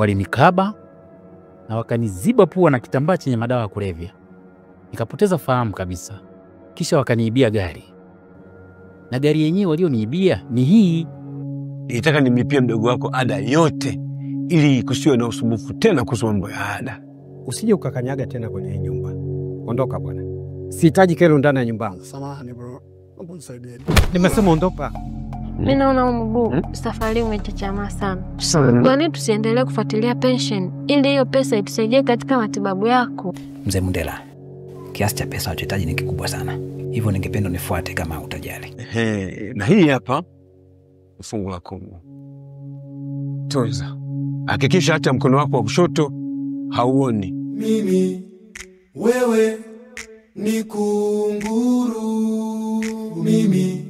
walinikaba na wakaniziba pua na kitambaa chenye madawa ya kulevya. Nikapoteza fahamu kabisa. Kisha wakaniibia gari. Na gari yenyewe walioniibia ni hii. Nitaka nimlipie mdogo wako ada yote ili kusiwe na usumbufu tena kuhusu mambo ya ada. Usije ukakanyaga tena kwenye nyumba. Ondoka bwana. Sihitaji kero ndani ya nyumba. Samahani bro. Naomba unisaidie. Nimesema ondoka. Mimi naona mguu safari umechachamaa sana. Kwa nini tusiendelee kufuatilia pension ili hiyo pesa itusaidie katika matibabu yako? Mzee Mundela, kiasi cha pesa unachohitaji ni kikubwa sana. Hivyo ningependa unifuate kama utajali. Na hii hapa fungu la 10. Tunza. Hakikisha hata mkono wako wa kushoto hauoni. Mimi wewe ni kunguru. Mimi